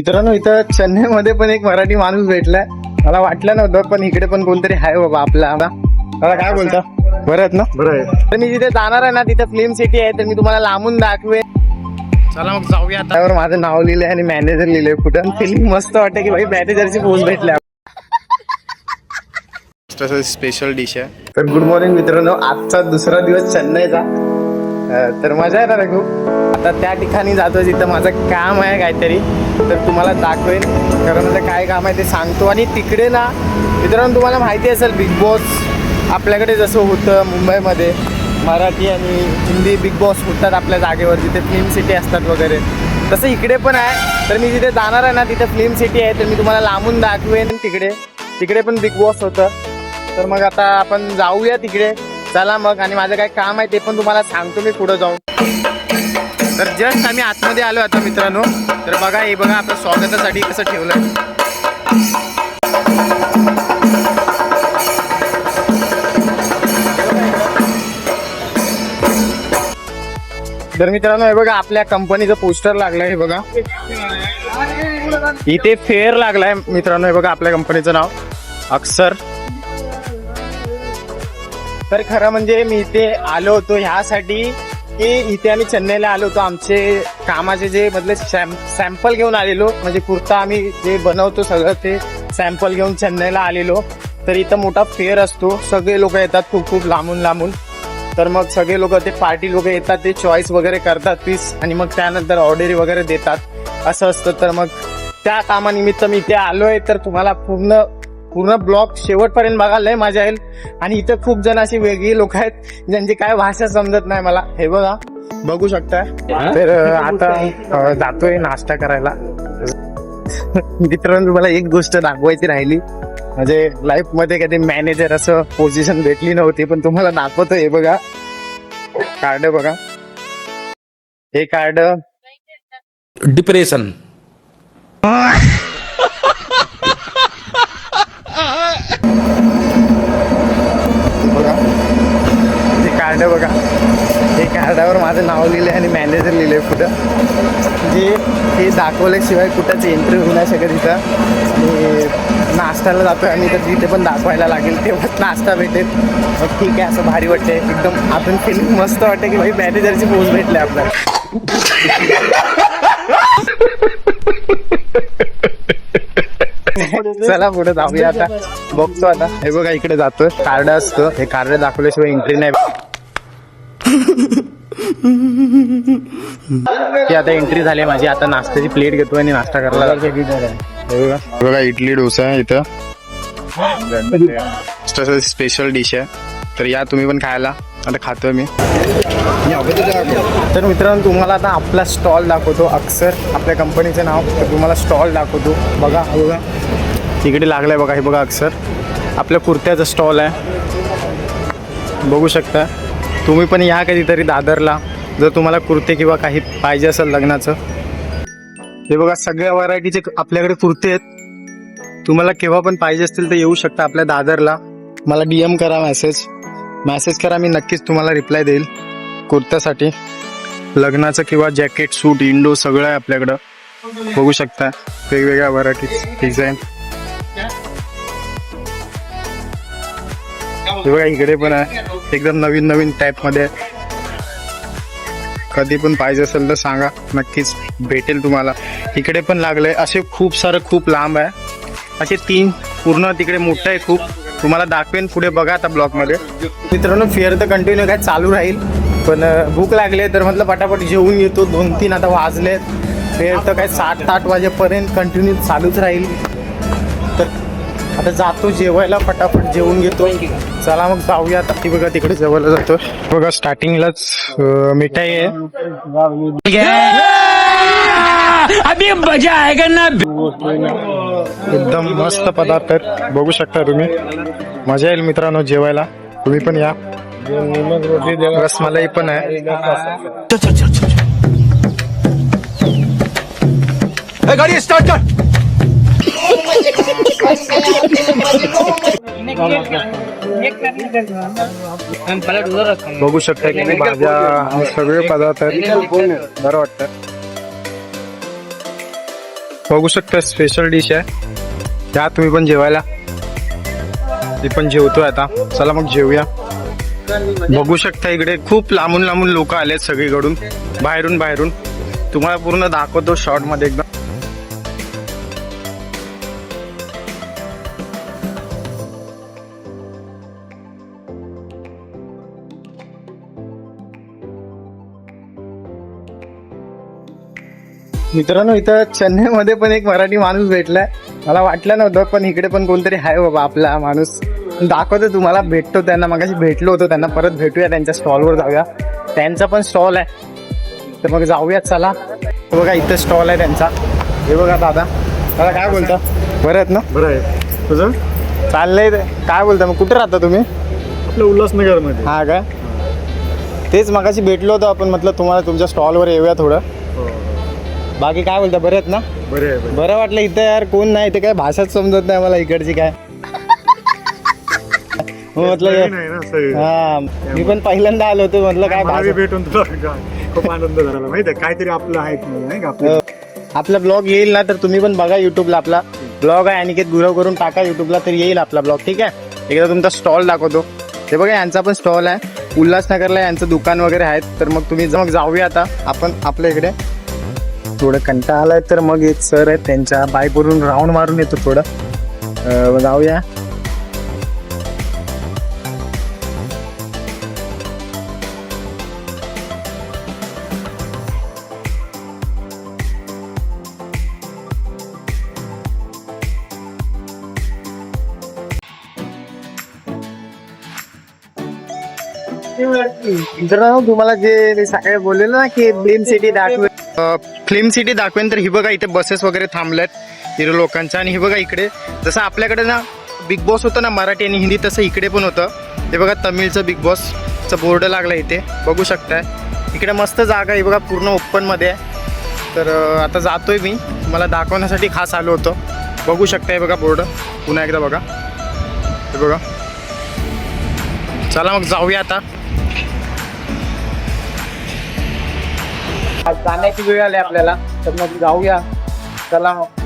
मित्रांनो इथं चेन्नईमध्ये पण एक मराठी माणूस भेटलाय. मला वाटलं नव्हतं, पण इकडे पण कोणतरी आहे बाबा आपला. मला काय बोलता, बरं आहेत ना? बरं आहे. तर मी जिथे जाणार आहे ना, तिथे फिल्म सिटी आहे, तर मी तुम्हाला लांबून दाखवेन. चला मग जाऊया. त्यावर माझं नाव लिहिलंय आणि मॅनेजर लिहिलंय. कुठं फिलिंग मस्त वाटतं की भाई मॅनेजरची पोस्ट भेटल्या. स्पेशल डिश आहे. तर गुड मॉर्निंग मित्रांनो, आजचा दुसरा दिवस चेन्नईचा. तर मजा येणार आहे खूप. आता त्या ठिकाणी जातो जिथं माझं काम आहे काहीतरी, तर तुम्हाला दाखवेन. कारण माझं काय काम आहे ते सांगतो. आणि तिकडे ना मित्रांनो, तुम्हाला माहिती असेल बिग बॉस आपल्याकडे जसं होतं मुंबईमध्ये मराठी आणि हिंदी बिग बॉस होतात आपल्या जागेवर, जिथे फिल्म सिटी असतात वगैरे, तसं इकडे पण आहे. तर मी जिथे जाणार आहे ना तिथे फिल्म सिटी आहे, तर मी तुम्हाला लांबून दाखवेन. तिकडे पण बिग बॉस होतं. तर मग आता आपण जाऊया तिकडे. चला मग. आणि माझं काय काम आहे ते पण तुम्हाला सांगतो मी पुढं जाऊन. तर जस्ट आम्ही आतमध्ये आलो आता मित्रांनो. तर बघा, हे बघा आपलं स्वागतासाठी कसं ठेवलंय. तर मित्रांनो हे बघा, आपल्या कंपनीचं पोस्टर लागलंय. हे बघा इथे फेअर लागलाय मित्रांनो. हे बघा आपल्या कंपनीचं नाव अक्षर. तर खरं म्हणजे मी इथे आलो होतो ह्यासाठी की इथे आम्ही चेन्नईला आलो होतो. आमचे कामाचे जे मधले सॅम्पल घेऊन आलेलो, म्हणजे कुर्ता आम्ही जे बनवतो सगळं ते सॅम्पल घेऊन चेन्नईला आलेलो. तर इथं मोठा फेअर असतो, सगळे लोक येतात खूप लांबून. तर मग सगळे लोक, ते पार्टी लोक येतात, ते चॉईस वगैरे करतात पीस, आणि मग त्यानंतर ऑर्डरी वगैरे देतात, असं असतं. तर मग त्या कामानिमित्त मी इथे आलोय. तर तुम्हाला पूर्ण ब्लॉग शेवटपर्यंत बघायला मजा येईल. आणि इथं खूप जण अशी वेगळी लोक आहेत ज्यांची काय भाषा समजत नाही मला. हे बघा, बघू शकता. तर आता जातोय नाश्ता करायला. मित्रांनो तुम्हाला एक गोष्ट दाखवायची राहिली, म्हणजे लाईफ मध्ये कधी मॅनेजर असं पोझिशन भेटली नव्हती, पण तुम्हाला दाखवतो. हे बघा कार्ड, बघा हे कार्ड. डिप्रेशन. बघा हे कार्ड, बघा हे कार्डावर माझं नाव लिहिलंय आणि मॅनेजर लिहिलंय पुढं. जे हे दाखवल्याशिवाय कुठंच एंट्री होऊ नाही शकत इथं. आणि नाश्त्याला जातोय आम्ही, तर तिथे पण दाखवायला लागेल, तेव्हाच नाश्ता भेटेल. मग ठीक आहे, असं भारी वाटतंय एकदम. आपण फिलिंग मस्त वाटते की भाई मॅनेजरची पोस्ट भेटले आपल्याला. चला पुढे जाऊया. आता बघतो. आता हे बघा इकडे जातोय, कार्ड असतं, हे कार्ड दाखवल्याशिवाय एंट्री नाही. ती आता एंट्री झाली माझी. आता नाश्त्याची प्लेट घेतो आणि नाश्ता करायला. बघा इडली डोसा आहे इथं, स्पेशल डिश आहे. तर या तुम्ही पण खायला. आता खातोय मी. तर मित्रांनो तुम्हाला आता आपला स्टॉल दाखवतो, अक्षर आपल्या कंपनीचं नाव. तर तुम्हाला स्टॉल दाखवतो. बघा तिकडे लागलाय बघा, हे बघा अक्षर आपल्या कुर्त्याचा स्टॉल आहे, बघू शकता. तुम्ही पण या कधीतरी दादरला, जर तुम्हाला कुर्ते किंवा काही पाहिजे असेल लग्नाचं. हे बघा सगळ्या व्हरायटीचे आपल्याकडे कुर्ते आहेत. तुम्हाला केव्हा पण पाहिजे असतील तर येऊ शकता आपल्या दादरला. मला DM करा, मेसेज करा, मी नक्कीच तुम्हाला रिप्लाय देईल. कुर्त्यासाठी लग्नाचं किंवा जॅकेट, सूट, इंडो सगळं आहे आपल्याकडं, बघू शकता. वेगवेगळ्या व्हरायटीज, डिझाईन. हे बघा इकडे पण आहे, एकदम नवीन टाईपमध्ये. कधी पण पाहिजे असेल तर सांगा, नक्कीच भेटेल तुम्हाला. इकडे पण लागलंय, असे खूप लांब आहे. असे 3 पूर्ण तिकडे मोठं आहे खूप. तुम्हाला दाखवेन पुढे, बघा आता ब्लॉगमध्ये. मित्रांनो फेअर तर कंटिन्यू काय चालू राहील, पण भूक लागले तर म्हटलं पटापट जेवून येतो. 2-3 आता वाजलेत. फेअर तर काय 7-8 वाजेपर्यंत कंटिन्यू चालूच राहील. तर आता जातो जेवायला, फटाफट जेवून घेतो. चला मग जाऊया आता. ती बघा तिकडे जेवायला जातो. बघा स्टार्टिंगलाच मिठाई आहे. अभी मजा आएगा ना. एकदम मस्त पदार्थ आहेत, बघू शकता तुम्ही. मजा येईल मित्रांनो जेवायला, तुम्ही पण या. रसमलाई पण आहे. गाडी स्टार्ट कर. बघू शकता की भाज्या सगळे पदार्थ आहेत, बरं वाटतं. बघू शकता स्पेशल डिश आहे. त्या तुम्ही पण जेवायला. मी पण जेवतोय आता. चला मग जेवूया. बघू शकता इकडे खूप लांबून लांबून लोक आलेत सगळीकडून, बाहेरून. तुम्हाला पूर्ण दाखवतो शॉर्ट मध्ये एकदम. मित्रांनो, इथं चेन्नईमध्ये पण एक मराठी माणूस भेटलाय. मला वाटलं नव्हतं, पण इकडे पण कोणतरी आहे बाबा आपला माणूस. दाखवतो तुम्हाला, भेटतो त्यांना. मगाशी भेटलो होतो त्यांना, परत भेटूया. त्यांच्या स्टॉलवर जाऊया. त्यांचा पण स्टॉल आहे, तर मग जाऊयात. चला. बघा इथं स्टॉल आहे त्यांचा. हे बघा दादा काय बोलता? बरं आहेत ना? बरं आहे. तुझं चाललंय. काय बोलता मग? कुठे राहता तुम्ही? आपलं उल्हासनगरमध्ये. हा का? तेच मगाशी भेटलो होतो आपण. म्हटलं तुम्हाला तुमच्या स्टॉलवर येऊया थोडं. बाकी काय बोलता? बरे आहेत ना? बरं आहे. बरं वाटलं. इथं यार कोण नाही, इथे काय भाषाच समजत नाही मला इकडची काय. म्हटलं नाही ना असं. हा, मी पण पहिल्यांदा आलो होतो. म्हटलं काय मला बी भाषा. भेटून तुला खूप आनंद झाला. माहिती आहे काहीतरी आपलं आहे नाही का आपलं. आपला ब्लॉग येईल ना, तर तुम्ही पण बघा युट्यूबला. आपला ब्लॉग आहे अनिकेत गुरव करून टाका युट्यूबला, तर येईल आपला ब्लॉग. ठीक आहे. एकदा तुमचा स्टॉल दाखवतो. हे बघा यांचा पण स्टॉल आहे उल्हासनगरला. यांचं दुकान वगैरे आहेत. तर मग तुम्ही मग जाऊया आता आपण आपल्या इकडे. थोडं कंटाळा आलाय, तर मग एक सर आहेत त्यांच्या बाईकवरून राऊंड मारून येतो थोडं. जाऊया. मित्रांनो, तुम्हाला जे सकाळी बोललेलं ना की फिल्म सिटी दाखवेन, तर ही बघा इथे बसेस वगैरे थांबल्यात हिरो लोकांच्या. आणि ही बघा इकडे जसं आपल्याकडे ना बिग बॉस होतं ना मराठी आणि हिंदी, तसं इकडे पण होतं. हे बघा तमिळचं बिग बॉसचं बोर्ड लागला इथे, बघू शकताय. इकडे मस्त जागा आहे बघा, पूर्ण ओपन मध्ये आहे. तर आता जातोय मी, तुम्हाला दाखवण्यासाठी खास आलो होतो. बघू शकताय बघा बोर्ड, पुन्हा एकदा बघा. हे बघा. चला मग जाऊया आता. जाण्याची वेळ आली आपल्याला, तर मग जाऊया. चला मग.